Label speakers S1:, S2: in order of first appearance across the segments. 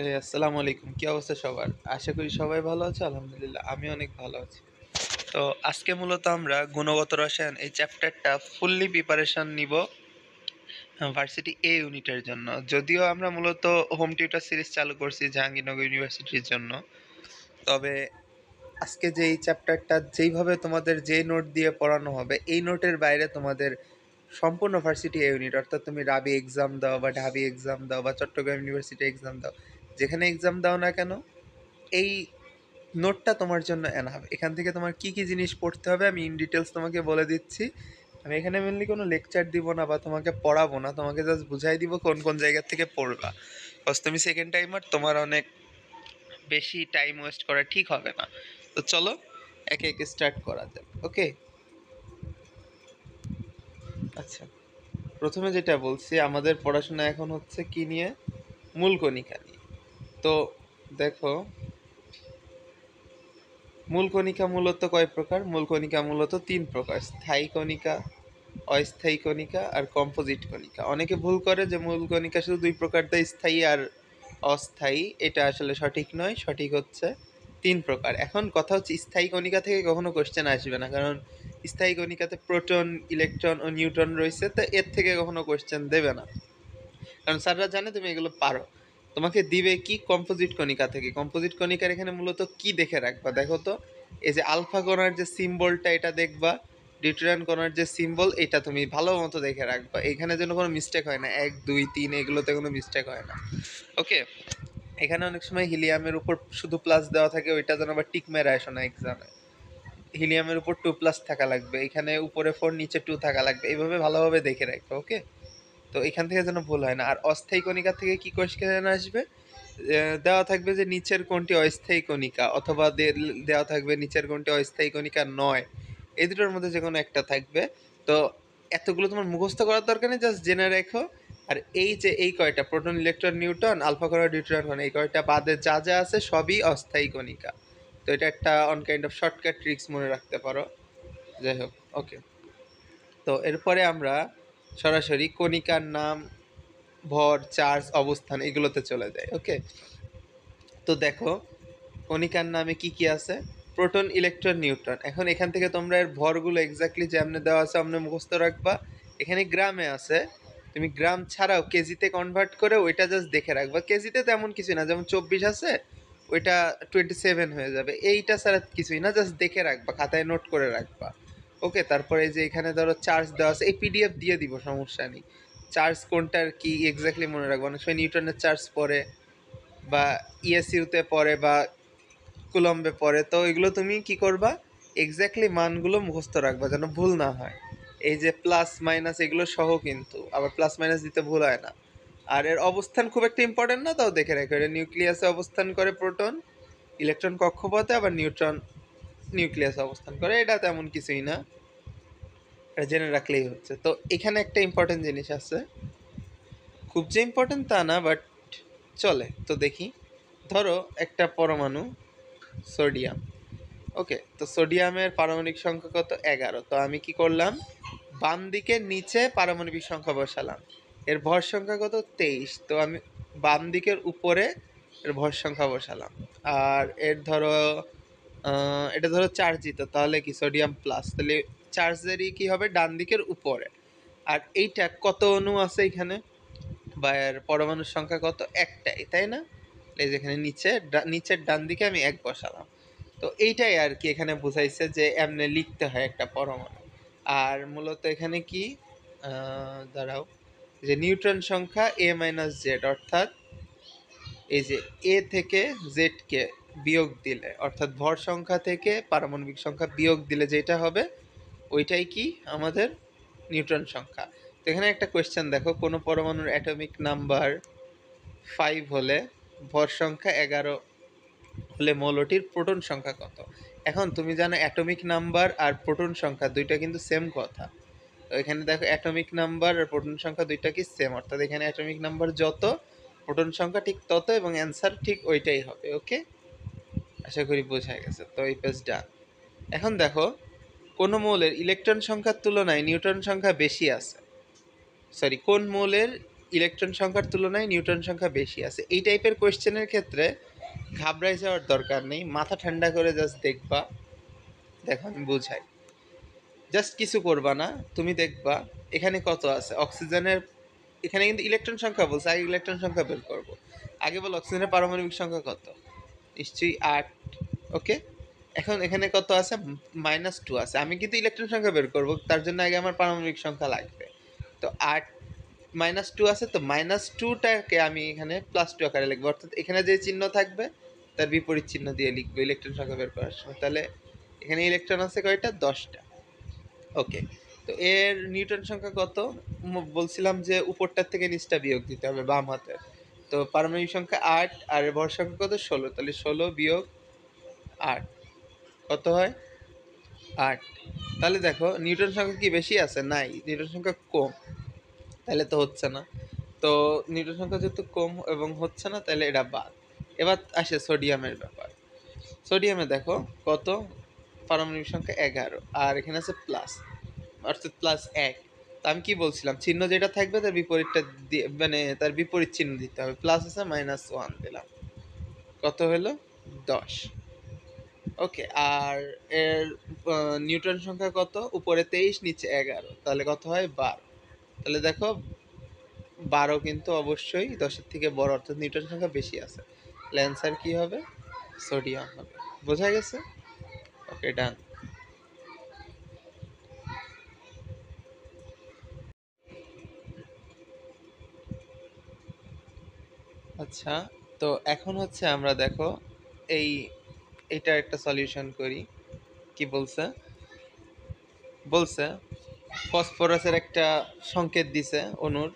S1: আসসালামু আলাইকুম। কি অবস্থা সবার? আশা করি সবাই ভালো আছে। আলহামদুলিল্লাহ আমি অনেক ভালো আছি। তো আজকে মূলত আমরা গুণগত রসায়ন এই চ্যাপ্টারটা ফুললি প্রিপারেশন নিব ভার্সিটি এ ইউনিটের জন্য। যদিও আমরা মূলত হোম টিউটর সিরিজ চালু করছি জাহাঙ্গীরনগর ইউনিভার্সিটির জন্য। তবে আজকে যে এই চ্যাপ্টারটা যেইভাবে তোমাদের যে নোট দিয়ে পড়ানো হবে, এই নোটের বাইরে তোমাদের সম্পূর্ণ ভার্সিটি এ ইউনিট, অর্থাৎ তুমি রাবি এক্সাম দাও বা ঢাবি এক্সাম দাও বা চট্টগ্রাম ইউনিভার্সিটি এক্সাম দাও, যেখানে এক্সাম দাও না কেন, এই নোটটা তোমার জন্য এনাফ। এখান থেকে তোমার কি কি জিনিস পড়তে হবে আমি ইন ডিটেলস তোমাকে বলে দিচ্ছি। আমি এখানে মেনলি কোনো লেকচার দিব না বা তোমাকে পড়াবো না, তোমাকে জাস্ট বুঝাই দিব কোন কোন জায়গা থেকে পড়বা। বস তুমি সেকেন্ড টাইমার, তোমার অনেক বেশি টাইম ওয়েস্ট করা ঠিক হবে না। তো চলো একে একে স্টার্ট করা যাক। ওকে, আচ্ছা, প্রথমে যেটা বলছি, আমাদের পড়াশোনা এখন হচ্ছে কি নিয়ে? মূল কণিকা নিয়ে। তো দেখো, মূল কণিকা মূলত কয় প্রকার? মূল কণিকা মূলত তিন প্রকার: স্থায়ী কণিকা, অস্থায়ী কণিকা আর কম্পোজিট কণিকা। অনেকে ভুল করে যে মূল কণিকা শুধু দুই প্রকার, দেয় স্থায়ী আর অস্থায়ী। এটা আসলে সঠিক নয়, সঠিক হচ্ছে তিন প্রকার। এখন কথা হচ্ছে, স্থায়ী কণিকা থেকে কখনো কোশ্চেন আসবে না, কারণ স্থায়ী কণিকাতে প্রোটন, ইলেকট্রন ও নিউট্রন রয়েছে, তো এর থেকে কখনো কোশ্চেন দেবে না, কারণ স্যাররা জানে তুমি এগুলো পারো। তোমাকে দিবে কি? কম্পোজিট কণিকা থেকে। কম্পোজিট কণিকার এখানে মূলত কি দেখে রাখবা দেখো তো, এই যে আলফা কণার যে সিম্বলটা, এটা দেখবা। ডিউটেরিয়ান কণার যে সিম্বল, এটা তুমি ভালো মতো দেখে রাখবা, এখানে যেন কোনো মিস্টেক হয় না। 1 2 3 এগুলোতে কোনো মিস্টেক হয় না। ওকে, এখানে অনেক সময় হিলিয়ামের উপর শুধু প্লাস দেওয়া থাকে, ওইটা যেন আবার টিক মেরে আসো না এক্সামে। হিলিয়ামের উপর 2+ থাকা লাগবে, এখানে উপরে 4 নিচে 2 থাকা লাগবে, এইভাবে ভালোভাবে দেখে রাখবে। ওকে, তো এখান থেকে যেন ভুল হয় না। আর অস্থায়ী কণিকা থেকে কি কোশ্চেন আসবে? দেওয়া থাকবে যে নিচের কোনটি অস্থায়ী কণিকা, অথবা দেওয়া থাকবে নিচের কোনটি অস্থায়ী কণিকা নয়। এই দুটোর মধ্যে যে কোনো একটা থাকবে। তো এতগুলো তোমার মুখস্থ করার দরকার নেই, জাস্ট জেনে রেখো। আর এই যে এই কয়টা প্রোটন, ইলেকট্রন, নিউট্রন, আলফা কণা, ডিউটেরিয়াম কণা, এই কয়টা বাদে যা যা আছে সবই অস্থায়ী কণিকা। তো এটা একটা on kind of shortcut tricks মনে রাখতে পারো। যাই হোক, ওকে। তো এরপরে আমরা সরাসরি কণিকার নাম, ভর, চার্জ, অবস্থান এগুলোতে চলে যায়। ওকে, তো দেখো কণিকার নামে কি কি আছে? Proton, electron, neutron. এখন এখান থেকে তোমরা এর ভরগুলো এক্স্যাক্টলি যেমনে দেওয়া আছে অমনে মুখস্থ রাখবা। এখানে গ্রামে আছে, তুমি গ্রাম ছাড়াও কেজিতে কনভার্ট করে ওইটা জাস্ট দেখে রাখবা। কেজিতে তেমন কিছু না, যেমন 24 আছে, ওইটা 27 হয়ে যাবে। এইটা ছাড়া কিছুই না, জাস্ট দেখে রাখবা, খাতায় নোট করে রাখবা। ওকে, তারপরে এই যে এখানে ধরো চার্জ দেওয়া আছে, এই পিডিএফ দিয়ে দিব, সমস্যা নেই। চার্জ কোনটার কি এক্স্যাক্টলি মনে রাখবো, অনেক সময় নিউটনের চার্জ পড়ে, বা ইএসইউতে পড়ে, বা কুলম্বে পড়ে। তো এগুলো তুমি কি করবা? এক্স্যাক্টলি মানগুলো মুখস্থ রাখবা যেন ভুল না হয়। এই যে প্লাস মাইনাস এগুলো সহ, কিন্তু আবার প্লাস মাইনাস দিতে ভুল হয় না। আর এর অবস্থান খুব একটা ইম্পর্টেন্ট না, তাও দেখে রাখো। এটা নিউক্লিয়াসে অবস্থান করে প্রোটন, ইলেকট্রন কক্ষপথে, আবার নিউট্রন নিউক্লিয়াসে অবস্থান করে। এটা তেমন কিছুই না, এটা জেনে রাখলেই হচ্ছে। তো এখানে একটা ইম্পর্টেন্ট জিনিস আছে, খুব যে ইম্পর্টেন্ট তা না, বাট চলে। তো দেখি, ধরো একটা পরমাণু সোডিয়াম। ওকে, তো সোডিয়ামের পারমাণবিক সংখ্যা কত? 11। তো আমি কি করলাম? বাম দিকের নিচে পারমাণবিক সংখ্যা বসালাম। এর ভর সংখ্যা কত? 23। তো আমি বাম দিকের উপরে এর ভর সংখ্যা বসালাম। আর এর ধরো এটা ধরো চার্জিত, তাহলে কি সোডিয়াম প্লাস, তাহলে চার্জেরই কি হবে? ডান দিকের উপরে। আর এইটা কত অণু আছে এখানে, বা এর পরমাণুর সংখ্যা কত? একটাই, তাই না? এই যেখানে নিচে নিচের ডান দিকে আমি 1 বসালাম। তো এইটাই আর কি এখানে বুঝাইছে যে এমনি লিখতে হয় একটা পরমাণু। আর মূলত এখানে কি, দাঁড়াও, যে নিউট্রন সংখ্যা a-z, অর্থাৎ এই যে এ থেকে জেড কে বিয়োগ দিলে, অর্থাৎ ভর সংখ্যা থেকে পারমাণবিক সংখ্যা বিয়োগ দিলে যেটা হবে, ওইটাই কি আমাদের নিউট্রন সংখ্যা। তো এখানে একটা কোয়েশ্চেন দেখো, কোনো পরমাণুর অ্যাটমিক নাম্বার 5 হলে ভর সংখ্যা 11 হলে মৌলটির প্রোটন সংখ্যা কত? এখন তুমি জানো অ্যাটমিক নাম্বার আর প্রোটন সংখ্যা দুইটা কিন্তু সেম কথা। তো এখানে দেখো অ্যাটমিক নাম্বার আর প্রোটন সংখ্যা দুইটা কি সেম, অর্থাৎ এখানে অ্যাটমিক নাম্বার যত, প্রোটন সংখ্যা ঠিক তত, এবং অ্যান্সার ঠিক ওইটাই হবে। ওকে, আশা করি বোঝা গেছে। তো এই পেজ ডান। এখন দেখো, কোন মৌলের ইলেকট্রন সংখ্যার তুলনায় নিউট্রন সংখ্যা বেশি আছে, সরি, কোন মৌলের ইলেকট্রন সংখ্যার তুলনায় নিউট্রন সংখ্যা বেশি আছে। এই টাইপের কোয়েশ্চেনের ক্ষেত্রে ঘাবড়াই যাওয়ার দরকার নেই, মাথা ঠান্ডা করে জাস্ট দেখবা। দেখো আমি বুঝাই, জাস্ট কিছু করবা না, তুমি দেখবা এখানে কত আছে অক্সিজেনের। এখানে কিন্তু ইলেকট্রন সংখ্যা বলছে, আগে ইলেকট্রন সংখ্যা বের করবো। আগে বলো অক্সিজেনের পারমাণবিক সংখ্যা কত? নিশ্চয়ই 8। ওকে, এখন এখানে কত আছে? -2 আছে। আমি কিন্তু ইলেকট্রন সংখ্যা বের করব, তার জন্য আগে আমার পারমাণবিক সংখ্যা লাগবে। তো 8 -2 আছে, তো -2টাকে আমি এখানে +2 আকারে লিখবো, অর্থাৎ এখানে যে চিহ্ন থাকবে তার বিপরীত চিহ্ন দিয়ে লিখবো ইলেকট্রন সংখ্যা বের করার সময়। তাহলে এখানে ইলেকট্রন আছে কয়টা? 10টা। ওকে, তো এর নিউটন সংখ্যা কত? বলছিলাম যে উপরটার থেকে নিচটা বিয়োগ দিতে হবে, বাম হাতের। তো পারমাণবিক সংখ্যা 8 আর এর ভর সংখ্যা কত? 16। তাহলে 16 বিয়োগ 8 কত হয়? 8। তাহলে দেখো নিউটন সংখ্যা কি বেশি আছে? নাই, নিউটন সংখ্যা কম, তাহলে তো হচ্ছে না। তো নিউটন সংখ্যা যেহেতু কম এবং হচ্ছে না, তাহলে এটা বাদ। এবার আসে সোডিয়ামের ব্যাপার। সোডিয়ামে দেখো কত? পারমাণবিক সংখ্যা 11 আর এখানে আছে প্লাস, অর্থাৎ +1। তো আমি কি বলছিলাম, চিহ্ন যেটা থাকবে তার বিপরীতটা দিয়ে, মানে তার বিপরীত চিহ্ন দিতে হবে। প্লাস আছে, -1 দিলাম, কত হলো? 10। ওকে, আর এর নিউটন সংখ্যা কত? উপরে 23, নিচে 11, তাহলে কত হয়? 12। তাহলে দেখো 12 কিন্তু অবশ্যই 10-এর থেকে বড়, অর্থাৎ নিউটন সংখ্যা বেশি আছে। তাহলে অ্যান্সার কি হবে? সোডিয়াম হবে। বোঝা গেছে? ওকে, ডান। আচ্ছা, তো এখন হচ্ছে আমরা দেখো এই এইটার একটা সলিউশন করি। কি বলছে? বলছে ফসফরাসের একটা সংকেত দিছে অণুর,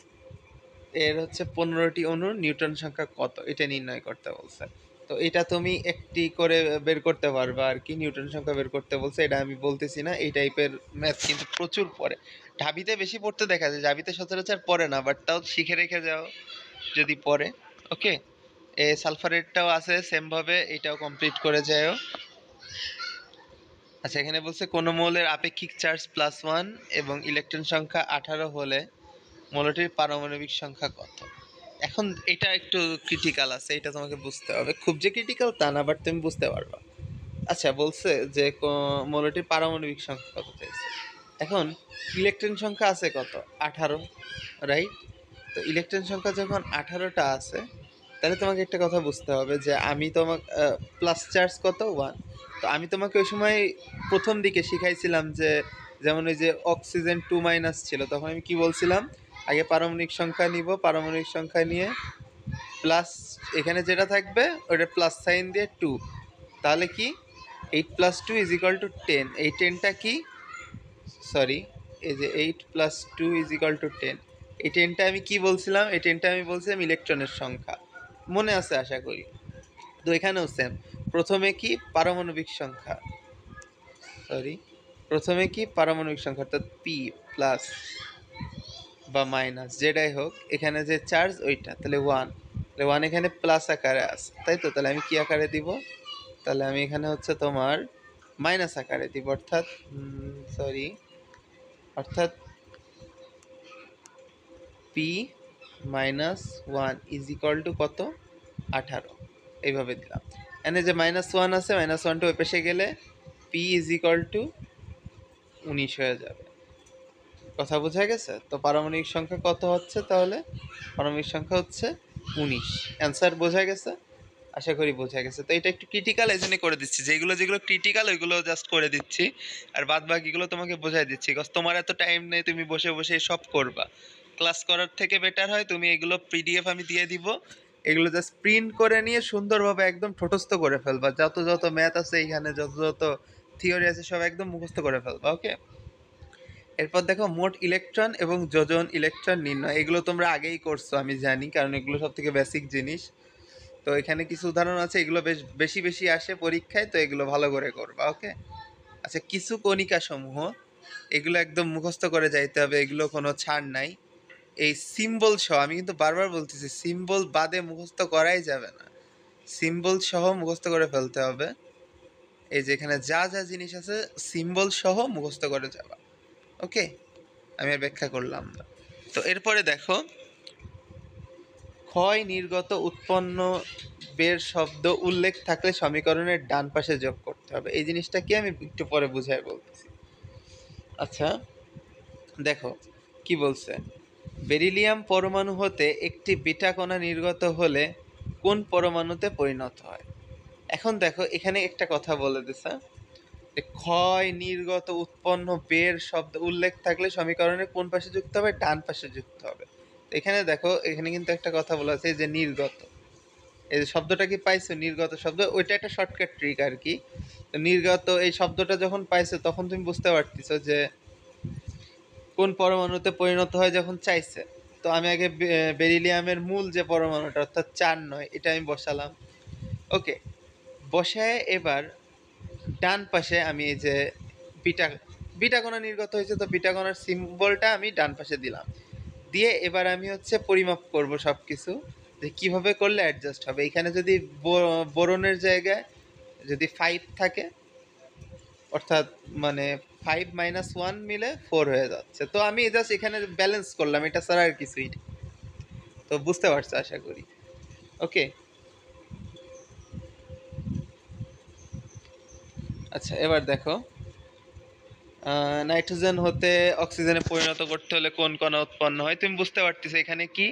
S1: এর হচ্ছে 15টি অণুর নিউটন সংখ্যা কত এটা নির্ণয় করতে বলছে। তো এটা তুমি একটি করে বের করতে পারবা আর কি, নিউটন সংখ্যা বের করতে বলছে। এটা আমি বলতেছি না, এই টাইপের ম্যাথ কিন্তু প্রচুর পড়ে। ঢাবিতে বেশি পড়তে দেখা যায়, ঢাবিতে সচরাচর পড়ে না, বাট তাও শিখে রেখে যাও যদি পড়ে। ওকে, এ সালফারেটটাও আছে সেম ভাবে, এটাও কমপ্লিট করে যাও। আচ্ছা, এখানে বলছে কোন মৌলের আপেক্ষিক চার্জ +1 এবং ইলেকট্রন সংখ্যা 18 হলে মৌলটির পারমাণবিক সংখ্যা কত? এখন এটা একটু ক্রিটিক্যাল আছে, এটা তোমাকে বুঝতে হবে। খুব যে ক্রিটিক্যাল তা না, বাট তুমি বুঝতে পারবা। আচ্ছা, বলছে যে মৌলটির পারমাণবিক সংখ্যা কত চাইছে। এখন ইলেকট্রন সংখ্যা আছে কত? 18, রাইট? তো ইলেকট্রন সংখ্যা যখন 18টা আছে, তাহলে তোমাকে একটা কথা বুঝতে হবে যে আমি তোমাকে প্লাস চার্জ কত? 1। তো আমি তোমাকে ওই সময় প্রথম দিকে শিখাইছিলাম যে, যেমন ওই যে অক্সিজেন 2- ছিল, তখন আমি কি বলছিলাম? আগে পারমাণবিক সংখ্যা নিব, পারমাণবিক সংখ্যা নিয়ে প্লাস এখানে যেটা থাকবে ওটা প্লাস সাইন দিয়ে 2। তাহলে কি 8 + 2 = 10। এই 10টা কি? সরি, এই যে 8 + 2 = 10। এই 10টা আমি কি বলছিলাম? এই 10টা আমি বলছিলাম ইলেকট্রনের সংখ্যা। মনে আছে আশা করি। তো এখানেও সেম, প্রথমে কি? পারমাণবিক সংখ্যা, সরি, প্রথমে কি? পারমাণবিক সংখ্যা, অর্থাৎ পি প্লাস বা মাইনাস যেটাই হোক, এখানে যে চার্জ ওইটা, তাহলে 1। তাহলে 1 এখানে প্লাস আকারে আছে, তাই তো? তাহলে আমি কি আকারে দিব? তাহলে আমি এখানে হচ্ছে তোমার মাইনাস আকারে দিব, অর্থাৎ সরি, অর্থাৎ পি -1 = কত? 18। এইভাবে দিলাম। এখানে যে -1 আছে, -1টা ওই পাশে গেলে পি = 19 হয়ে যাবে। কথা বোঝা গেছে? তো পারমাণবিক সংখ্যা কত হচ্ছে তাহলে? পারমাণবিক সংখ্যা হচ্ছে 19। অ্যান্সার বোঝা গেছে? আশা করি বোঝা গেছে। তো এটা একটু ক্রিটিক্যাল, এই জন্যই করে দিচ্ছি। যেগুলো যেগুলো ক্রিটিক্যাল ওইগুলো জাস্ট করে দিচ্ছি, আর বাদ বাকিগুলো তোমাকে বোঝাই দিচ্ছি। বিকজ তোমার এত টাইম নেই তুমি বসে বসে সব করবা। ক্লাস করার থেকে বেটার হয় তুমি এগুলো পিডিএফ আমি দিয়ে দিব, এগুলো জাস্ট প্রিন্ট করে নিয়ে সুন্দরভাবে একদম ঠোঁটস্থ করে ফেলবা। যত যত ম্যাথ আছে এইখানে, যত যত থিওরি আছে, সব একদম মুখস্থ করে ফেলবা। ওকে, এরপর দেখো মোট ইলেকট্রন এবং যোজন ইলেকট্রন নির্ণয়। এগুলো তোমরা আগেই করছো আমি জানি, কারণ এগুলো সব থেকে বেসিক জিনিস। তো এখানে কিছু উদাহরণ আছে, এগুলো বেশ বেশি বেশি আসে পরীক্ষায়, তো এগুলো ভালো করে করবা। ওকে, আচ্ছা, কিছু কণিকা সমূহ, এগুলো একদম মুখস্থ করে যাইতে হবে, এগুলো কোনো ছাড় নাই। এই সিম্বল সহ, আমি কিন্তু বারবার বলতেছি, সিম্বল বাদে মুখস্থ করাই যাবে না, সিম্বল সহ মুখস্থ করে ফেলতে হবে। এই যে এখানে যা যা জিনিস আছে সিম্বল সহ মুখস্থ করে যাবা। ওকে, আমি আর ব্যাখ্যা করলাম না। তো এরপরে দেখো ক্ষয় নির্গত উৎপন্ন বের শব্দ উল্লেখ থাকলে সমীকরণের ডান পাশে যোগ করতে হবে। এই জিনিসটা কি আমি একটু পরে বুঝাই বলতেছি। আচ্ছা দেখো কি বলছে, বেরিলিয়াম পরমাণু হতে একটি বিটা কণা নির্গত হলে কোন পরমাণুতে পরিণত হয়। এখন দেখো এখানে একটা কথা বলে দিছে, ক্ষয় নির্গত উৎপন্ন বের শব্দ উল্লেখ থাকলে সমীকরণের কোন পাশে যুক্ত হবে, ডান পাশে যুক্ত হবে। এখানে দেখো এখানে কিন্তু একটা কথা বলা আছে যে নির্গত, এই যে শব্দটা কি পাইছো নির্গত শব্দ, ওইটা একটা শর্টকাট ট্রিক আর কি। নির্গত এই শব্দটা যখন পাইছো তখন তুমি বুঝতে পারতেছো যে কোন পরমাণুতে পরিণত হয় যখন চাইছে। তো আমি আগে বেরিলিয়ামের মূল যে পরমাণুটা অর্থাৎ 4 এটা আমি বসালাম। ওকে, বসায় এবার ডান পাশে আমি এই যে বিটা বিটা কণা নির্গত হয়েছে, তো বিটা কণার সিম্বলটা আমি ডান পাশে দিলাম। দিয়ে এবার আমি হচ্ছে পরিমাপ করব সব কিছু, যে কীভাবে করলে অ্যাডজাস্ট হবে। এখানে যদি বোরনের জায়গায় যদি 5 থাকে, অর্থাৎ মানে 5 - 1 মিলে 4 হয়ে যাচ্ছে। তো আমি জাস্ট এখানে ব্যালেন্স করলাম, এটা ছাড়া আর কিছুই। তো বুঝতে পারছো আশা করি। ওকে, আচ্ছা এবার দেখো, নাইট্রোজেন হতে অক্সিজেনে পরিণত করতে হলে কোন কণা উৎপন্ন হয়। তুমি বুঝতে পারতেছো এখানে কি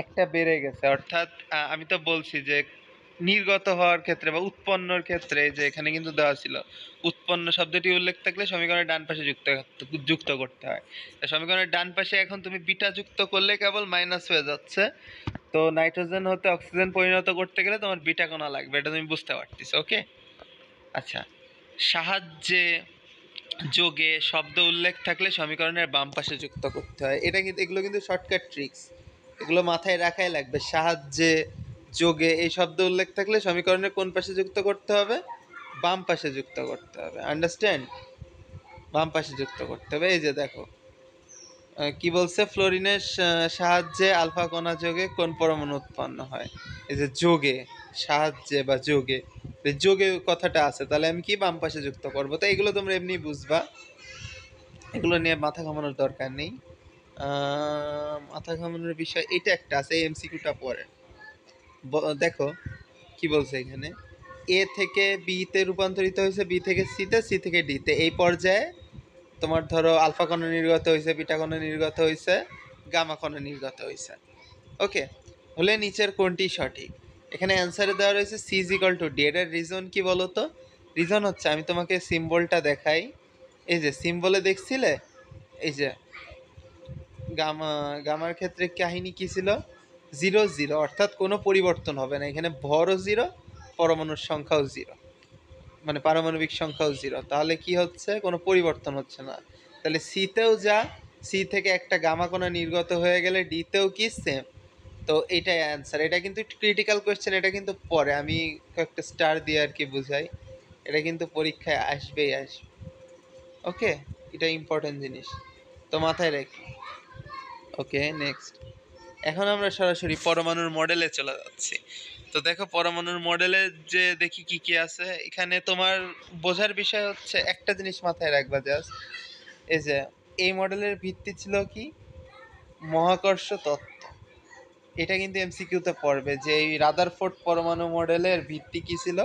S1: একটা বেড়ে গেছে, অর্থাৎ আমি তো বলছি যে নির্গত হওয়ার ক্ষেত্রে বা উৎপন্নর ক্ষেত্রে যে এখানে কিন্তু দেওয়া ছিল উৎপন্ন শব্দটি উল্লেখ থাকলে সমীকরণের ডান পাশে যুক্ত করতে হয়। সমীকরণের ডান পাশে এখন তুমি বিটা যুক্ত করলে কেবল মাইনাস হয়ে যাচ্ছে। তো নাইট্রোজেন হতে অক্সিজেন পরিণত করতে গেলে তোমার বিটা কণা লাগবে, এটা তুমি বুঝতে পারতেছো। ওকে, আচ্ছা, সাহায্যে যোগে শব্দ উল্লেখ থাকলে সমীকরণের বাম পাশে যুক্ত করতে হয়। এটা কিন্তু এগুলো কিন্তু শর্টকাট ট্রিক্স, এগুলো মাথায় রাখাই লাগবে। সাহায্যে যোগে এই শব্দ উল্লেখ থাকলে সমীকরণের কোন পাশে যুক্ত করতে হবে, বাম পাশে যুক্ত করতে হবে। আন্ডারস্ট্যান্ড, বাম পাশে যুক্ত করতে হবে। এই যে দেখো কি বলছে, ফ্লোরিনের সাহায্যে আলফা কণা যোগে কোন পরমাণু উৎপন্ন হয়। এই যে যোগে, সাহায্যে বা যোগে, যোগে কথাটা আছে, তাহলে আমি কি বাম পাশে যুক্ত করবো। তো এগুলো তোমরা এমনি বুঝবা, এগুলো নিয়ে মাথা ঘামানোর দরকার নেই। মাথা ঘামানোর বিষয় এটা একটা আছে, এমসিকিউটা পরে দেখো কি বলছে এখানে, এ থেকে বি তে রূপান্তরিত হয়েছে, বি থেকে সি তে, সি থেকে ডি তে। এই পর্যায়ে তোমার ধরো আলফা কণা নির্গত হয়েছে, বিটা কণা নির্গত হয়েছে, গামা কণা নির্গত হয়েছে। ওকে, হলে নিচের কোনটি সঠিক। এখানে অ্যান্সারে দেওয়া রয়েছে C is equal to D. এটার রিজন কি বলো তো। রিজন হচ্ছে, আমি তোমাকে সিম্বলটা দেখাই। এই যে সিম্বলে দেখছিলে, এই যে গামার ক্ষেত্রে কাহিনী কি ছিল, 0 0, অর্থাৎ কোনো পরিবর্তন হবে না। এখানে ভরও 0, পরমাণুর সংখ্যাও 0, মানে পারমাণবিক সংখ্যাও 0। তাহলে কি হচ্ছে, কোনো পরিবর্তন হচ্ছে না। তাহলে সিতেও যা, সি থেকে একটা গামা কণা নির্গত হয়ে গেলে ডিতেও কি সেম। তো এটাই অ্যান্সার। এটা কিন্তু ক্রিটিক্যাল কোয়েশ্চেন, এটা কিন্তু পরে আমি কয়েকটা স্টার দিয়ে আর কি বুঝাই। এটা কিন্তু পরীক্ষায় আসবেই আসবে। ওকে, এটা ইম্পর্টেন্ট জিনিস, তো মাথায় রেখো। ওকে, নেক্সট। এখন আমরা সরাসরি পরমাণুর মডেলে চলে যাচ্ছি। তো দেখো পরমাণুর মডেলে যে দেখি কি কি আছে। এখানে তোমার বোঝার বিষয় হচ্ছে একটা জিনিস মাথায় রাখবা জাস্ট, এই যে এই মডেলের ভিত্তি ছিল কি, মহাকর্ষ তত্ত্ব। এটা কিন্তু এমসিকিউতে পড়বে যে এই রাদারফোর্ড পরমাণু মডেলের ভিত্তি কি ছিল,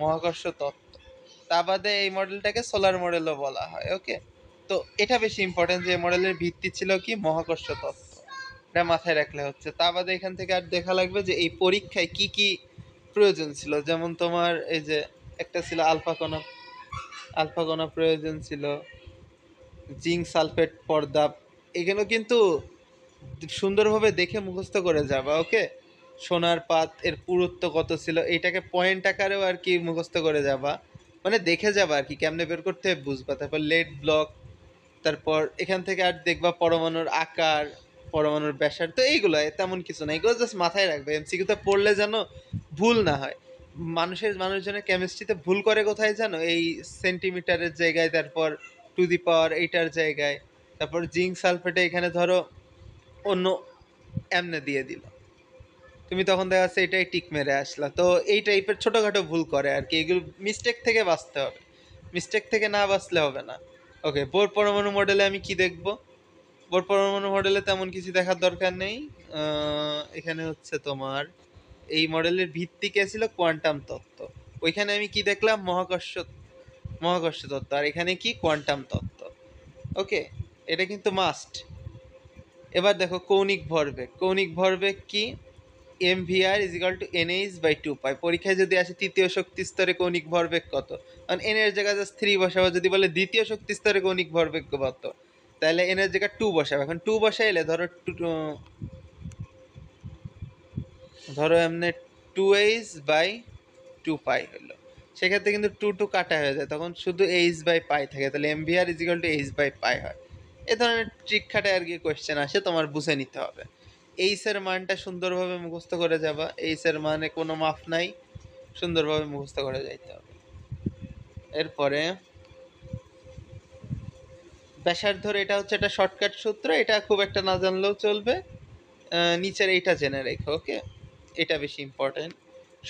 S1: মহাকর্ষ তত্ত্ব। তা বাদে এই মডেলটাকে সোলার মডেলও বলা হয়। ওকে, তো এটা বেশি ইম্পর্টেন্ট যে মডেলের ভিত্তি ছিল কি, মহাকর্ষ তত্ত্ব। এটা মাথায় রাখলে হচ্ছে। তা বাদে এখান থেকে আর দেখা লাগবে যে এই পরীক্ষায় কি কি প্রয়োজন ছিল। যেমন তোমার এই যে একটা ছিল আলফা কণা, আলফা কণা প্রয়োজন ছিল, জিঙ্ক সালফেট পর্দা। এগুলো কিন্তু সুন্দরভাবে দেখে মুখস্থ করে যাবা। ওকে, সোনার পাত এর পুরুত্ব কত ছিল, এইটাকে পয়েন্ট আকারেও আর কি মুখস্থ করে যাবা, মানে দেখে যাবা আর কি কেমনে বের করতে বুঝবা। তারপর লেড ব্লক, তারপর এখান থেকে আর দেখবা পরমাণুর আকার, পরমাণুর ব্যাসার্ধ। তো এইগুলো তেমন কিছু না, এগুলো জাস্ট মাথায় রাখবে, এমসিকিউতে পড়লে যেন ভুল না হয়। মানুষজনের কেমিস্ট্রিতে ভুল করে কোথায় জানো, এই সেন্টিমিটারের জায়গায়, তারপর টু দি পাওয়ার এইটার জায়গায়, তারপর জিঙ্ক সালফেটে এখানে ধরো অন্য এমনে দিয়ে দিল, তুমি তখন দেখা যাচ্ছে এটাই টিক মেরে আসলা। তো এই টাইপের ছোটোখাটো ভুল করে আর কি। এগুলো মিস্টেক থেকে বাঁচতে হবে, মিস্টেক থেকে না বাঁচলে হবে না। ওকে, বোর পরমাণু মডেলে আমি কি দেখব, বোর পরমাণু মডেলে তেমন কিছু দেখার দরকার নেই। এখানে হচ্ছে তোমার এই মডেলের ভিত্তি কে ছিল কোয়ান্টাম তত্ত্ব। ওইখানে আমি কি দেখলাম, মহাকর্ষ তত্ত্ব, আর এখানে কি কোয়ান্টাম তত্ত্ব। ওকে, এটা কিন্তু মাস্ট। এবার দেখো কৌণিক ভরবেগ কি, mvr is equal two nh/2 পাই। পরীক্ষায় যদি আসে তৃতীয় শক্তি স্তরে কৌণিক ভরবেগ কত, কারণ n এর জায়গায় জাস্ট 3 বসাবো। যদি বলে দ্বিতীয় শক্তি স্তরে কৌণিক ভরবেগ কত, তাহলে n এর জায়গায় 2 বসাবো। এখন 2 বসাইলে ধরো এমনি 2h/2 হলো, সেক্ষেত্রে কিন্তু 2 কাটা হয়ে যায়, তখন শুধু h/পাই থাকে, তাহলে mvr ইজ ইকাল টু h/পাই হয়। এ ধরনের ট্রিক খাটায় আর কি কোয়েশ্চেন আসে, তোমার বুঝে নিতে হবে। এইচ এর মানটা সুন্দরভাবে মুখস্থ করে যাবা, এইচ এর মানে কোনো মাপ নাই, সুন্দরভাবে মুখস্থ করে যাইতে হবে। এরপরে ব্যাসার্ধর, এটা হচ্ছে একটা শর্টকাট সূত্র, এটা খুব একটা না জানলেও চলবে। নিচের এইটা জেনে রেখো, ওকে, এটা বেশি ইম্পর্টেন্ট।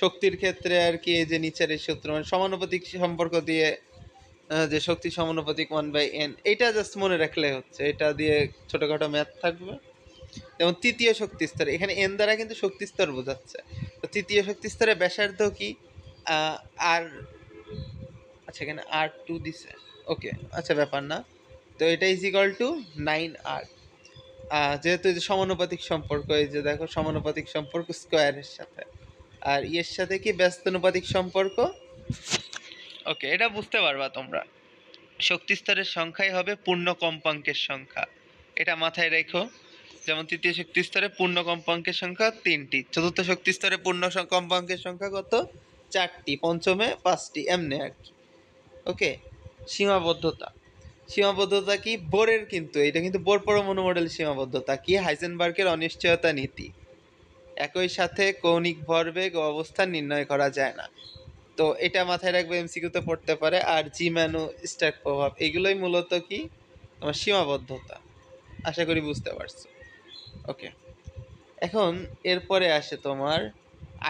S1: শক্তির ক্ষেত্রে আর কি এই যে নিচের এই সূত্র, মানে সমানুপাতিক সম্পর্ক দিয়ে যে শক্তি সমানুপাতিক 1/n, এটা জাস্ট মনে রাখলে হচ্ছে, এটা দিয়ে ছোটখাটো ম্যাথ থাকবে। যেমন তৃতীয় শক্তি স্তরে, এখানে এন দ্বারা কিন্তু শক্তি স্তর বোঝাচ্ছে, তো তৃতীয় শক্তি স্তরে ব্যাসার্ধ কি, আর আচ্ছা এখানে r2 দিছে, ওকে আচ্ছা ব্যাপার না। তো এটা ইজ ইকাল টু 9r, যেহেতু এই যে সমানুপাতিক সম্পর্ক, এই যে দেখো সমানুপাতিক সম্পর্ক স্কোয়ারের সাথে, আর এর সাথে কি ব্যস্তানুপাতিক সম্পর্ক। ওকে, এটা বুঝতে পারবা তোমরা। শক্তি স্তরের সংখ্যাই হবে পূর্ণ কম্পাঙ্কের সংখ্যা, এটা মাথায় রেখো। যেমন তৃতীয় শক্তি স্তরে পূর্ণ কম্পাঙ্কের সংখ্যা 3টি, চতুর্থ শক্তি স্তরে পূর্ণ কম্পাঙ্কের সংখ্যা কত, 4টি, পঞ্চমে 5টি, এমনি আর কি। ওকে, সীমাবদ্ধতা কি বোরের, কিন্তু এটা কিন্তু বোর পরমাণু মডেল। সীমাবদ্ধতা কি, হাইজেনবার্গের অনিশ্চয়তা নীতি। একই সাথে কৌণিক ভরবেগ ও অবস্থান নির্ণয় করা যায় না, তো এটা মাথায় রাখবে, এমসিকিউতে পড়তে পারে। আর জি ম্যানো স্ট্যাক প্রভাব, এগুলোই মূলত কি তোমার সীমাবদ্ধতা। আশা করি বুঝতে পারছো। ওকে, এখন এরপরে আসে তোমার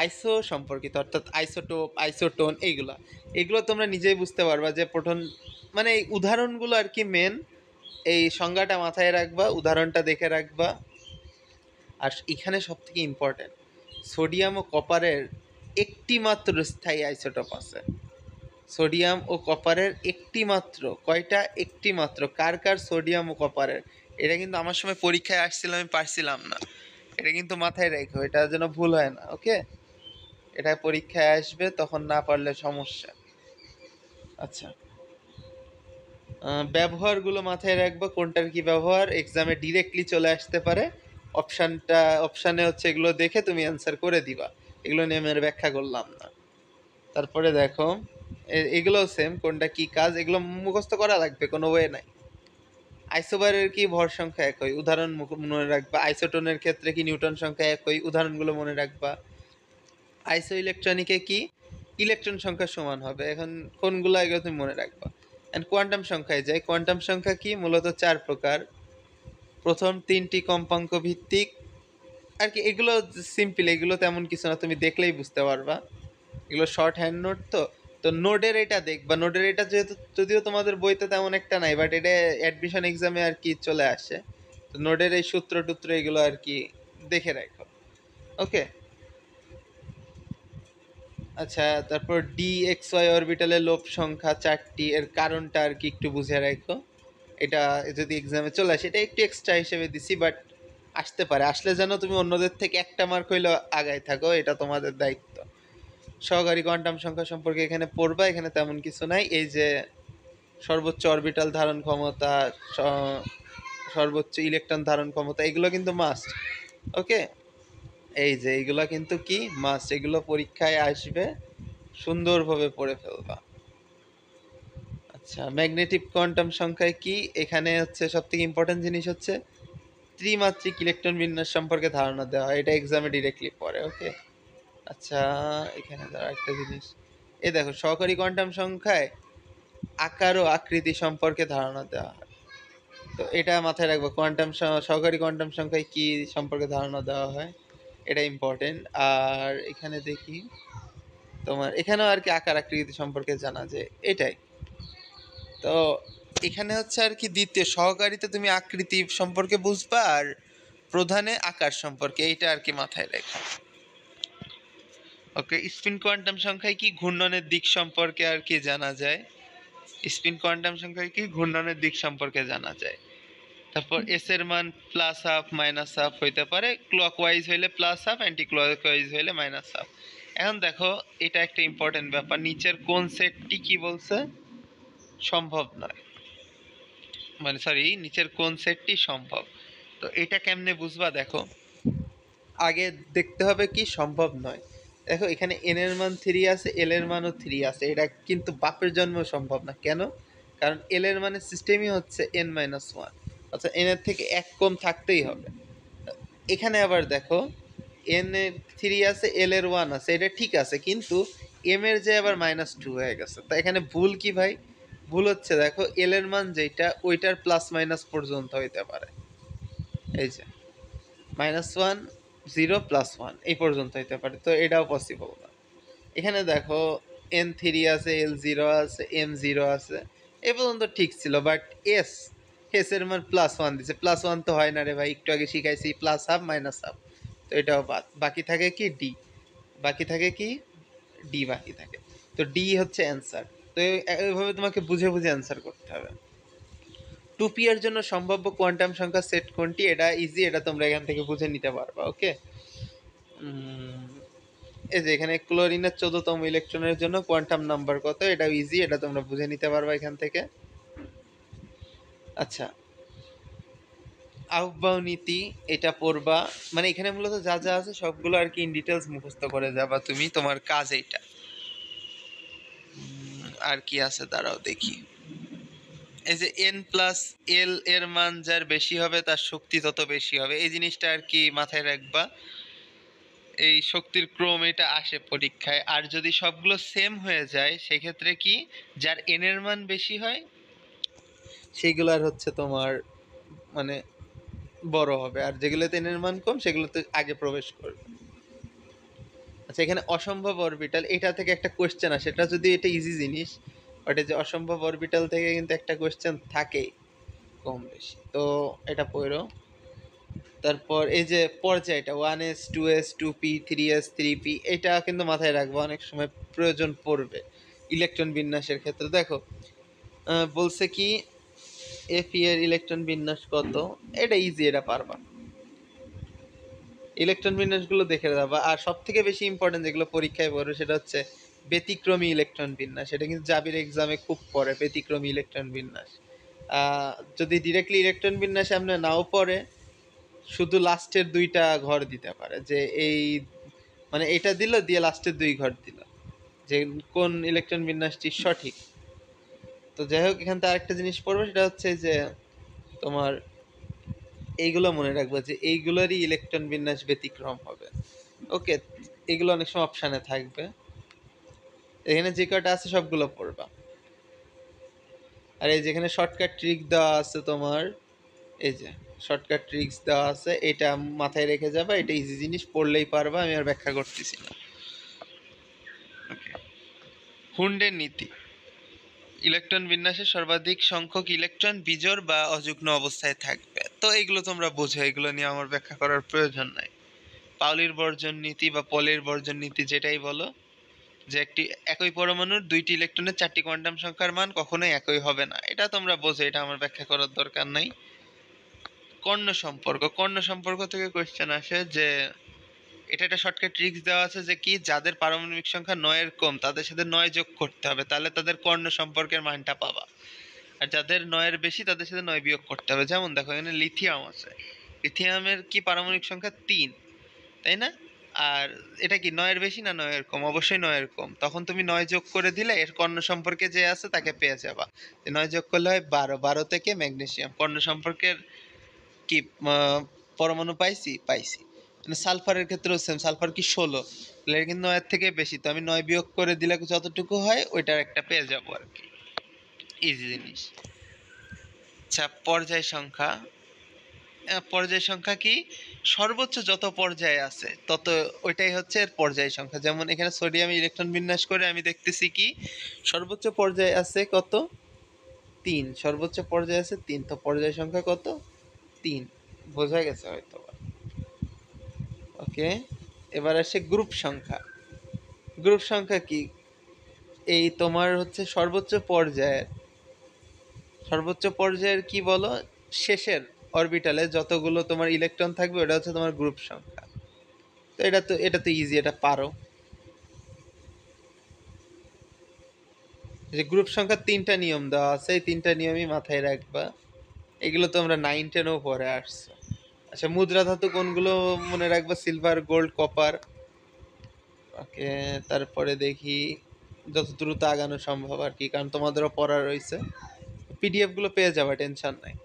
S1: আইসো সম্পর্কিত, অর্থাৎ আইসোটোপ, আইসোটোন, এগুলো তোমরা নিজেই বুঝতে পারবা যে প্রোটন, মানে এই উদাহরণগুলো আর কি মেন, এই সংজ্ঞাটা মাথায় রাখবা, উদাহরণটা দেখে রাখবা। আর এখানে সব থেকে ইম্পর্টেন্ট, সোডিয়াম ও কপারের একটি মাত্র স্থায়ী আইসোটোপ আছে। সোডিয়াম ও কপারের একটি মাত্র, কয়টা, একটি মাত্র। কার কার, সোডিয়াম ও কপারের। এটা কিন্তু আমার সময় পরীক্ষায় আসছিল, আমি পারছিলাম না, এটা কিন্তু মাথায় রেখো, এটা যেন ভুল হয় না। ওকে, এটা পরীক্ষায় আসবে, তখন না পারলে সমস্যা। আচ্ছা, ব্যবহারগুলো মাথায় রাখবো, কোনটার কি ব্যবহার, এক্সামে ডিরেক্টলি চলে আসতে পারে। অপশানে হচ্ছে এগুলো দেখে তুমি অ্যান্সার করে দিবা, এগুলো নিয়ে আমি আর ব্যাখ্যা করলাম না। তারপরে দেখো এগুলো সেম, কোনটা কি কাজ, এগুলো মুখস্থ করা লাগবে, কোনো ওয়ে নাই। আইসোবারের কি ভর সংখ্যা একই, উদাহরণ মনে রাখবা। আইসোটোনের ক্ষেত্রে কি নিউটন সংখ্যা একই, উদাহরণগুলো মনে রাখবা। আইসো ইলেকট্রনিকে কি ইলেকট্রন সংখ্যা সমান হবে, এখন কোনগুলো এগুলো তুমি মনে রাখবা। এন্ড কোয়ান্টাম সংখ্যায় যাই, কোয়ান্টাম সংখ্যা কি মূলত 4 প্রকার। প্রথম 3টি কম্পাঙ্ক ভিত্তিক আর কি, এগুলো সিম্পল, এগুলো তেমন কিছু না, তুমি দেখলেই বুঝতে পারবা, এগুলো শর্ট হ্যান্ড নোট। তো তো নোডের এটা দেখবা, নোডের এটা যেহেতু যদিও তোমাদের বইতে তেমন একটা নাই, বাট এটা অ্যাডমিশন এক্সামে আর কি চলে আসে, তো নোডের এই সূত্র টুত্র এগুলো আর কি দেখে রাখো। ওকে, আচ্ছা, তারপর ডি এক্স ওয়াই অরবিটালের লোভ সংখ্যা 4টি, এর কারণটা আর কি একটু বুঝে রাখো। এটা যদি এক্সামে চলে আসে, এটা একটু এক্সট্রা হিসেবে দিছি, বাট আসতে পারে, আসলে যেন তুমি অন্যদের থেকে একটা মার্ক হইলেও আগায় থাকো, এটা তোমাদের দায়িত্ব। সহকারী কোয়ান্টাম সংখ্যা সম্পর্কে এখানে পড়বা, এখানে তেমন কিছু নাই। এই যে সর্বোচ্চ অরবিটাল ধারণ ক্ষমতা, সর্বোচ্চ ইলেকট্রন ধারণ ক্ষমতা, এগুলো কিন্তু মাস্ট। ওকে, এই যে এইগুলো কিন্তু কি মাস্ট, এগুলো পরীক্ষায় আসবে, সুন্দরভাবে পড়ে ফেলবা। আচ্ছা, ম্যাগনেটিক কোয়ান্টাম সংখ্যায় কি, এখানে হচ্ছে সব থেকে ইম্পর্টেন্ট জিনিস হচ্ছে ত্রিমাত্রিক ইলেকট্রন বিন্যাস সম্পর্কে ধারণা দেওয়া হয়, এটা এক্সামে ডিরেক্টলি পড়ে। ওকে, আচ্ছা এখানে ধরো একটা জিনিস, এই দেখো সহকারী কোয়ান্টাম সংখ্যায় আকার ও আকৃতি সম্পর্কে ধারণা দেওয়া হয়, তো এটা মাথায় রাখবো। সহকারী কোয়ান্টাম সংখ্যায় কি সম্পর্কে ধারণা দেওয়া হয়, এটা ইম্পর্টেন্ট। আর এখানে দেখি তোমার এখানেও আর কি আকার আকৃতি সম্পর্কে জানা যায়, এটাই। তো এখানে হচ্ছে আর কি দ্বিতীয় সহকারীতে তুমি আকৃতি সম্পর্কে বুঝবা, আর প্রধানে আকার সম্পর্কে, এইটা আর কি মাথায় রেখা। ওকে, স্পিন কোয়ান্টাম সংখ্যায় কি ঘূর্ণনের দিক সম্পর্কে আর কি জানা যায়? স্পিন কোয়ান্টাম সংখ্যায় কি ঘূর্ণনের দিক সম্পর্কে জানা যায়। তারপর এস এর মান প্লাস হাফ মাইনাস হাফ হইতে পারে, ক্লকওয়াইজ হইলে প্লাস হাফ, অ্যান্টি ক্লকওয়াইজ হইলে মাইনাস হাফ। এখন দেখো এটা একটা ইম্পর্টেন্ট ব্যাপার, নিচের কোন সেটটি কি বলছে সম্ভব নয়, মানে সরি নিচের কোন সেটটি সম্ভব। তো এটা কেমনে বুঝবা, দেখো আগে দেখতে হবে কি সম্ভব নয়। দেখো এখানে এন এর মান 3 আছে, এল এর মানও 3 আছে, এটা কিন্তু বাপের জন্ম সম্ভব না। কেন? কারণ এল এর মানের সিস্টেমই হচ্ছে n-1, অর্থাৎ এন এর থেকে এক কম থাকতেই হবে। এখানে আবার দেখো এন এর 3 আছে, এল এর 1 আছে, এটা ঠিক আছে, কিন্তু এম এর যে আবার -2 হয়ে গেছে। তা এখানে ভুল কি ভাই? ভুল হচ্ছে দেখো এল এর মান যেটা ওইটার প্লাস মাইনাস পর্যন্ত হইতে পারে, এই যে -1 0 +1 এই পর্যন্ত হইতে পারে, তো এটাও পসিবল না। এখানে দেখো n3 আছে, l0 আছে, m0 আছে, এ পর্যন্ত ঠিক ছিল, বাট এস এর মান +1 দিছে। +1 তো হয় না রে ভাই, একটু আগে শিখাইছি প্লাস হাফ মাইনাস হাফ, তো এটাও বাদ। বাকি থাকে কি ডি, বাকি থাকে কি ডি বাকি থাকে, তো ডি হচ্ছে অ্যান্সার। তো এইভাবে তোমাকে বুঝে বুঝে অ্যান্সার করতে হবে। 2p এর জন্য সম্ভাব্য কোয়ান্টাম সংখ্যা সেট কোনটি, এটা ইজি, এটা তোমরা এখান থেকে বুঝে নিতে পারবা। ওকে, এই যে এখানে ক্লোরিনের 14তম ইলেকট্রনের জন্য কোয়ান্টাম নাম্বার কত, এটা ইজি, এটা তোমরা বুঝে নিতে পারবা এখান থেকে। আচ্ছা, আহ্বাও নীতি এটা পড়বা, মানে এখানে মূলত যা যা আছে সবগুলো আর কি ইন ডিটেলস মুখস্থ করে যাবা তুমি, তোমার কাজ এইটা। আর কি আছে দাঁড়াও দেখি। এই যে n প্লাস এল এর মান যার বেশি হবে তার শক্তি তত বেশি হবে, এই জিনিসটা আর কি মাথায় রাখবা। এই শক্তির ক্রম এটা আসে পরীক্ষায়, আর যদি সবগুলো সেম হয়ে যায় সেক্ষেত্রে কি যার এন এর মান বেশি হয় সেগুলার হচ্ছে তোমার মানে বড় হবে, আর যেগুলোতে এন এর মান কম সেগুলোতে আগে প্রবেশ করবে। আচ্ছা, এখানে অসম্ভব অরবিটাল, এটা থেকে একটা কোয়েশ্চেন আসে, এটা যদি এটা ইজি জিনিস, বাট এই যে অসম্ভব অরবিটাল থেকে কিন্তু একটা কোয়েশ্চেন থাকেই কম বেশি, তো এটা পড়ো। তারপর এই যে পর্যায়টা 1s 2s 2p 3s 3p, এটা কিন্তু মাথায় রাখবো, অনেক সময় প্রয়োজন পড়বে ইলেকট্রন বিন্যাসের ক্ষেত্রে। দেখো বলছে কি এফ এর ইলেকট্রন বিন্যাস কত, এটা ইজি, এটা পারবা। ইলেকট্রন বিন্যাসগুলো দেখে যাবা, আর সব থেকে বেশি ইম্পর্টেন্ট যেগুলো পরীক্ষায় পড়বে সেটা হচ্ছে ব্যতিক্রমী ইলেকট্রন বিন্যাস, এটা কিন্তু জাবির এক্সামে খুব পড়ে, ব্যতিক্রমী ইলেকট্রন বিন্যাস। যদি ডিরেক্টলি ইলেকট্রন বিন্যাস সামনে নাও পড়ে, শুধু লাস্টের দুইটা ঘর দিতে পারে, যে এই মানে এটা দিল দিয়ে লাস্টের দুই ঘর দিল, যে কোন ইলেকট্রন বিন্যাসটি সঠিক। তো যাই হোক, এখান থেকে আরেকটা জিনিস পড়বে, সেটা হচ্ছে যে তোমার এইগুলো মনে রাখবে যে এইগুলোরই ইলেকট্রন বিন্যাস ব্যতিক্রম হবে। ওকে, এগুলো অনেক সময় অপশানে থাকবে, এখানে যে কটা আছে সবগুলো পড়বা। আর এই যেখানে শর্টকাট ট্রিক দেওয়া আছে তোমার, এই যে শর্টকাট ট্রিক্স দেওয়া আছে, এটা মাথায় রেখে যাবা, এটা ইজি জিনিস, পড়লেই পারবা, আমি আর ব্যাখ্যা করতেছি না। ওকে, হুন্ডের নীতি, ইলেকট্রন বিন্যাসে সর্বাধিক সংখ্যক ইলেকট্রন বিজোড় বা অযুগ্ম অবস্থায় থাকবে, তো এইগুলো তোমরা বোঝো, এগুলো নিয়ে আমার ব্যাখ্যা করার প্রয়োজন নাই। পাউলির বর্জন নীতি বা পলের বর্জন নীতি যেটাই বলো, যে একটি একই পরমাণুর দুইটি ইলেকট্রনের চারটি কোয়ান্টাম সংখ্যার মান কখনোই একই হবে না, এটা তোমরা বোঝো, এটা আমার ব্যাখ্যা করার দরকার নাই। কর্ণ সম্পর্ক, কর্ণ সম্পর্ক থেকে কোয়েশ্চেন আসে, যে এটা একটা শর্টকাট ট্রিক্স দেওয়া আছে, যে কি যাদের পারমাণবিক সংখ্যা 9 এর কম তাদের সাথে 9 যোগ করতে হবে, তাহলে তাদের কর্ণ সম্পর্কের মানটা পাবা। আর যাদের 9 এর বেশি তাদের সাথে 9 বিয়োগ করতে হবে। যেমন দেখো এখানে লিথিয়াম আছে, লিথিয়ামের কি পারমাণবিক সংখ্যা 3, তাই না? আর এটা কি 9 এর বেশি না 9 এর কম? অবশ্যই 9 এর কম, তখন তুমি 9 যোগ করে দিলে এর কর্ণ সম্পর্কে যে আছে তাকে পেয়ে যাবা। 9 যোগ করলে হয় 12, 12 থেকে ম্যাগনেসিয়াম, কর্ণ সম্পর্কের কি পরমাণু পাইছি পাইছি। মানে সালফারের ক্ষেত্রেও সেম, সালফার কি 16, তাহলে এটা কিন্তু 9 এর থেকে বেশি, তো আমি 9 বিয়োগ করে দিলে যতটুকু হয় ওইটার একটা পেয়ে যাবো আর কি, ইজি জিনিস। আচ্ছা, পর্যায় সংখ্যা, পর্যায় সংখ্যা কি সর্বোচ্চ যত পর্যায়ে আছে তত ওইটাই হচ্ছে এর পর্যায় সংখ্যা। যেমন এখানে সোডিয়াম ইলেকট্রন বিন্যাস করে আমি দেখতেছি কি সর্বোচ্চ পর্যায়ে আছে কত তিন, সর্বোচ্চ পর্যায়ে আছে তিন, তো পর্যায় সংখ্যা কত? তিন। বোঝা গেছে হয়তো? ওকে, এবার আসে গ্রুপ সংখ্যা। গ্রুপ সংখ্যা কি? এই তোমার হচ্ছে সর্বোচ্চ পর্যায়ের কি বলো, শেষের অরবিটালে যতগুলো তোমার ইলেকট্রন থাকবে ওটা হচ্ছে তোমার গ্রুপ সংখ্যা। তো এটা তো ইজি, এটা পারো। যে গ্রুপ সংখ্যার তিনটা নিয়ম দেওয়া আছে, এই তিনটা নিয়মই মাথায় রাখবা। এগুলো তো আমরা 9-10-ও পরে আসছো। আচ্ছা, মুদ্রা ধাতু কোনগুলো মনে রাখবা? Silver, gold, copper. ওকে, তারপরে দেখি যত দ্রুত আগানো সম্ভব আর কি, কারণ তোমাদেরও পড়া রয়েছে। পিডিএফ গুলো পেয়ে যাবা, টেনশন নাই।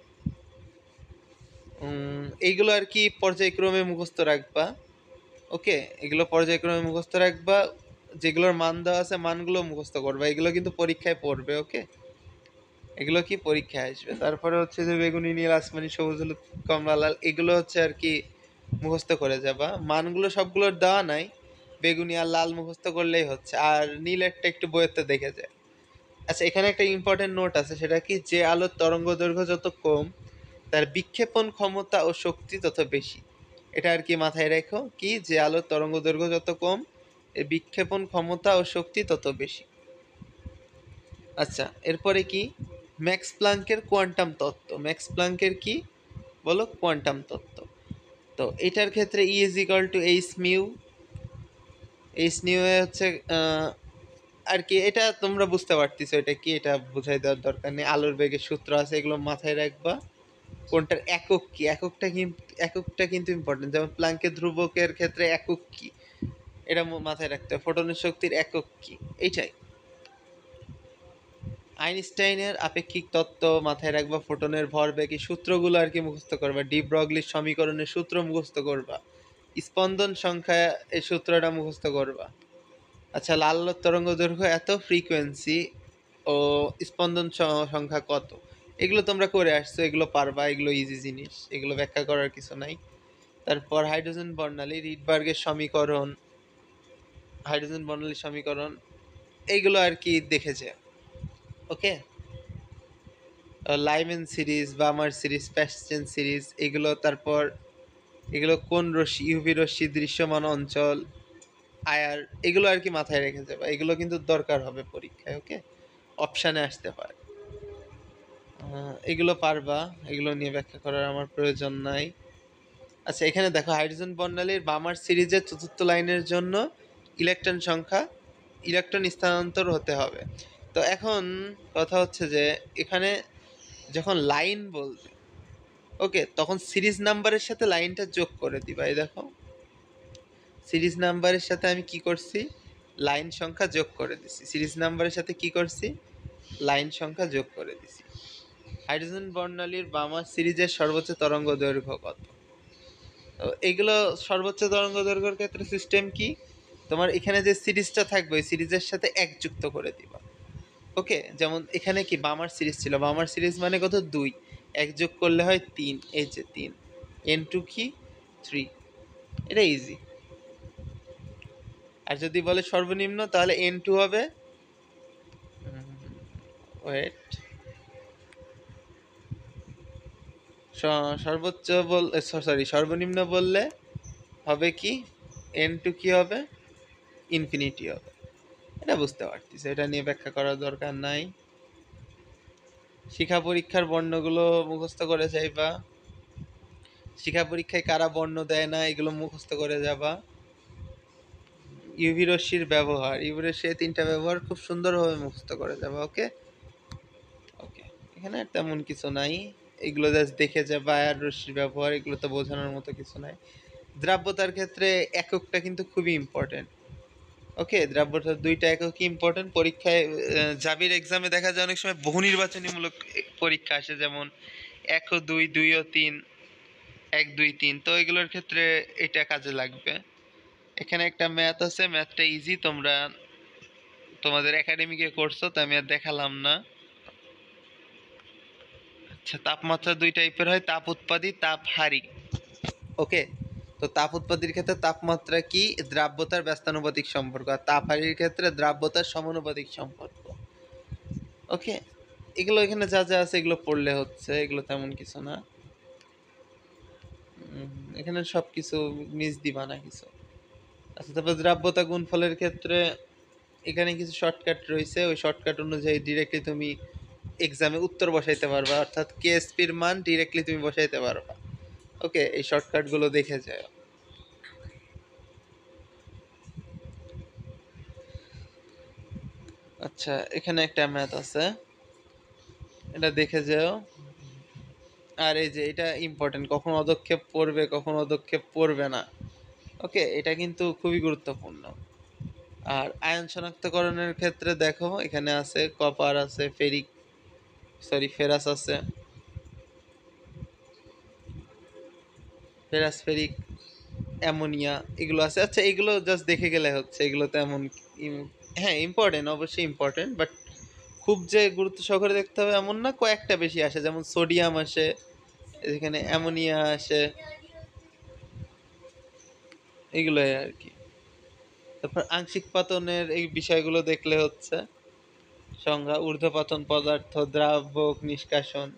S1: এইগুলো আর কি পর্যায়ক্রমে মুখস্থ রাখবা। ওকে, এগুলো পর্যায়ক্রমে মুখস্থ রাখবা। যেগুলোর মান দেওয়া আছে মানগুলো মুখস্থ করবা, এগুলো কিন্তু পরীক্ষায় পড়বে। ওকে, এগুলো কি পরীক্ষায় আসবে। তারপরে হচ্ছে যে বেগুনি, নীল, আসমানি, সবুজ, হলুদ, কমলা, লাল, এগুলো হচ্ছে আর কি মুখস্থ করে যাবা। মানগুলো সবগুলোর দেওয়া নাই, বেগুনি আর লাল মুখস্থ করলেই হচ্ছে। আর নীলেরটা একটু বইয়েতে দেখে যায়। আচ্ছা, এখানে একটা ইম্পর্টেন্ট নোট আছে, সেটা কি, যে আলোর তরঙ্গ দৈর্ঘ্য যত কম তার বিক্ষেপণ ক্ষমতা ও শক্তি তত বেশি। এটা আর কি মাথায় রেখো, কি, যে আলোর তরঙ্গ দৈর্ঘ্য যত কম এর বিক্ষেপণ ক্ষমতা ও শক্তি তত বেশি। আচ্ছা, এরপরে কি, ম্যাক্স প্লাঙ্কের কোয়ান্টাম তত্ত্ব। ম্যাক্স প্লাঙ্কের কি বলো? কোয়ান্টাম তত্ত্ব। তো এটার ক্ষেত্রে E is equal to H mu. H mu হচ্ছে আর কি, এটা তোমরা বুঝতে পারতেছো এটা কি, এটা বুঝাই দেওয়ার দরকার নেই। আলোর বেগের সূত্র আছে, এগুলো মাথায় রাখবা। কোনটার একক কি, এককটা কিন্তু ইম্পর্টেন্ট। যেমন প্লাঙ্কের ধ্রুবকের ক্ষেত্রে একক কি, এটা মাথায় রাখতে হবে। ফোটনের শক্তির একক কি, এইটাই। আইনস্টাইনের আপেক্ষিক তত্ত্ব মাথায় রাখবা। ফোটনের ভরবেগ, এই সূত্রগুলো আর কি মুখস্থ করবা। ডি ব্রগলির সমীকরণের সূত্র মুখস্থ করবা। স্পন্দন সংখ্যা, এই সূত্রটা মুখস্থ করবা। আচ্ছা, লাল তরঙ্গ দৈর্ঘ্য এত, ফ্রিকোয়েন্সি ও স্পন্দন সংখ্যা কত, এগুলো তোমরা করে আসছো, এগুলো পারবা, এগুলো ইজি জিনিস, এগুলো ব্যাখ্যা করার কিছু নাই। তারপর হাইড্রোজেন বর্ণালী, রিডবার্গের সমীকরণ, হাইড্রোজেন বর্ণালীর সমীকরণ, এইগুলো আর কি দেখেছে। ওকে, লাইমেন সিরিজ, বামার সিরিজ, প্যাসচেন সিরিজ, এগুলো। তারপর এগুলো কোন রশ্মি, ইউভি রশ্মি, দৃশ্যমান অঞ্চল, আয়ার, এগুলো আর কি মাথায় রেখে যাবে। এগুলো কিন্তু দরকার হবে পরীক্ষায়। ওকে, অপশানে আসতে পারে। এগুলো পারবা, এগুলো নিয়ে ব্যাখ্যা করার আমার প্রয়োজন নাই। আচ্ছা, এখানে দেখো, হাইড্রোজেন বর্ণালীর বামার সিরিজের চতুর্থ লাইনের জন্য ইলেকট্রন সংখ্যা, ইলেকট্রন স্থানান্তর হতে হবে। তো এখন কথা হচ্ছে যে এখানে যখন লাইন বলবে, ওকে, তখন সিরিজ নাম্বারের সাথে লাইনটা যোগ করে দিবা। এই দেখো, সিরিজ নাম্বারের সাথে আমি কি করছি, লাইন সংখ্যা যোগ করে দিছি। সিরিজ নাম্বারের সাথে কি করছি, লাইন সংখ্যা যোগ করে দিছি। হাইড্রোজেন বর্ণালীর বামার সিরিজের সর্বোচ্চ তরঙ্গ দৈর্ঘ্য কত? তো এগুলো সর্বোচ্চ তরঙ্গ দৈর্ঘ্যের ক্ষেত্রে সিস্টেম কি, তোমার এখানে যে সিরিজটা থাকবে ওই সিরিজের সাথে এক যুক্ত করে দিবা। ওকে, যেমন এখানে কি বামার সিরিজ ছিল, বামার সিরিজ মানে কত, 2, এক যোগ করলে হয় 3, এই যে 3, N2 কি 3, এটা ইজি। আর যদি বলে সর্বনিম্ন, তাহলে N2 হবে, ওয়েট, সর্বোচ্চ সর্বনিম্ন বললে হবে কি, N2 কি হবে, ইনফিনিটি হবে। এটা বুঝতে পারতিস, এটা নিয়ে ব্যাখ্যা করার দরকার নাই। শিক্ষা পরীক্ষার বর্ণগুলো মুখস্থ করে যাইবা। শিক্ষা পরীক্ষায় কারা বর্ণ দেয় না, এগুলো মুখস্থ করে যাবা। ইউভি রশ্মির ব্যবহার, ইউভি রশ্মির 3টা ব্যবহার খুব সুন্দরভাবে মুখস্থ করে যাবা। ওকে, ওকে, এখানে তেমন কিছু নাই, এগুলো জাস্ট দেখে যাবা। আর রশ্মির ব্যবহার, এগুলো তো বোঝানোর মতো কিছু নাই। দ্রাব্যতার ক্ষেত্রে এককটা কিন্তু খুবই ইম্পর্টেন্ট। ওকে, দ্রাব্যতার 2টা একক ইম্পর্টেন্ট। পরীক্ষায় জাবির এক্সামে দেখা যায় অনেক সময় বহু নির্বাচনীমূলক পরীক্ষা আসে, যেমন 1 ও 2, 2 ও 3, 1, 2, 3, তো এগুলোর ক্ষেত্রে এটা কাজে লাগবে। এখানে একটা ম্যাথ আছে, ম্যাথটা ইজি, তোমরা তোমাদের একাডেমিকে করছো, তো আমি আর দেখালাম না। আচ্ছা, তাপমাত্রা 2 টাইপের হয়, তাপ উৎপাদী, তাপ হারি। ওকে, তো তাপ উৎপত্তির ক্ষেত্রে তাপমাত্রা কি, দ্রাব্যতার ব্যস্তানুপাতিক সম্পর্ক, আর তাপ হারির ক্ষেত্রে দ্রাব্যতার সমানুপাতিক সম্পর্ক। ওকে, এগুলো এখানে যা যা আছে এগুলো পড়লে হচ্ছে, এগুলো তেমন কিছু না। এখানে সবকিছু মিস দিবা না কিছু। আচ্ছা, তারপর দ্রাব্যতা গুণফলের ক্ষেত্রে এখানে কিছু শর্টকাট রয়েছে, ওই শর্টকাট অনুযায়ী ডিরেক্টলি তুমি এক্সামে উত্তর বসাইতে পারবা, অর্থাৎ কেএসপির মান ডিরেক্টলি তুমি বসাইতে পারবা। ওকে, এই শর্টকাটগুলো দেখে যাও। আচ্ছা, এখানে একটা ম্যাথ আছে, এটা দেখে যাও। আর এই যে এটা ইম্পর্টেন্ট, কখন পদক্ষেপ পড়বে কখন পদক্ষেপ পড়বে না। ওকে, এটা কিন্তু খুবই গুরুত্বপূর্ণ। আর আয়ন শনাক্তকরণের ক্ষেত্রে দেখো, এখানে আছে কপার আছে, ফেরাস আছে, ফেরিক, অ্যামোনিয়া, এগুলো আছে। আচ্ছা, এগুলো জাস্ট দেখে গেলে হচ্ছে, এগুলো তেমন হ্যাঁ ইম্পর্টেন্ট, অবশ্যই ইম্পর্টেন্ট, বাট খুব যে গুরুত্ব সহকারে দেখতে হবে এমন না। কয়েকটা বেশি আসে, যেমন সোডিয়াম আসে, এখানে অ্যামোনিয়া আসে, এগুলোই আর কি। তারপর আংশিক পাতনের এই বিষয়গুলো দেখলে হচ্ছে সংজ্ঞা, ঊর্ধ্বপাতন পদার্থ, দ্রাবক নিষ্কাশন,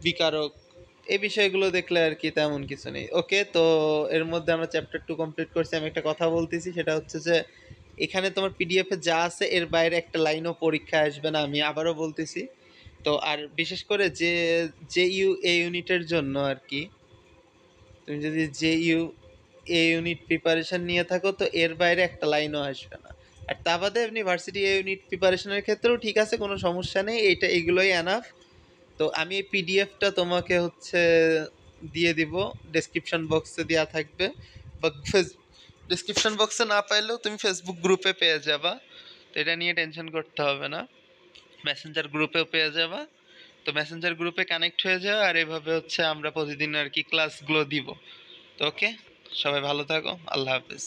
S1: বিকারক, এই বিষয়গুলো দেখলে আর কি তেমন কিছু নেই। ওকে, তো এর মধ্যে আমরা চ্যাপ্টার 2 কমপ্লিট করছি। আমি একটা কথা বলতেছি, সেটা হচ্ছে যে এখানে তোমার পিডিএফে যা আছে এর বাইরে একটা লাইনও পরীক্ষা আসবে না, আমি আবারও বলতেছি। তো আর বিশেষ করে যে এ ইউনিটের জন্য আর কি, তুমি যদি এ ইউনিট প্রিপারেশন নিয়ে থাকো তো এর বাইরে একটা লাইনও আসবে না। আর তা বাদে আপনি ভার্সিটি এ ইউনিট প্রিপারেশনের ক্ষেত্রেও ঠিক আছে, কোনো সমস্যা নেই, এগুলোই এনাফ। তো আমি এই পিডিএফটা তোমাকে হচ্ছে দিয়ে দিব, ডেসক্রিপশন বক্সে দেওয়া থাকবে, বা ডেসক্রিপশন বক্সে না পাইলেও তুমি ফেসবুক গ্রুপে পেয়ে যাবা। তো এটা নিয়ে টেনশন করতে হবে না, মেসেঞ্জার গ্রুপেও পেয়ে যাবা। তো মেসেঞ্জার গ্রুপে কানেক্ট হয়ে যাও, আর এভাবে হচ্ছে আমরা প্রতিদিন আর কি ক্লাসগুলো দিব। তো ওকে, সবাই ভালো থাকো, আল্লাহ হাফেজ।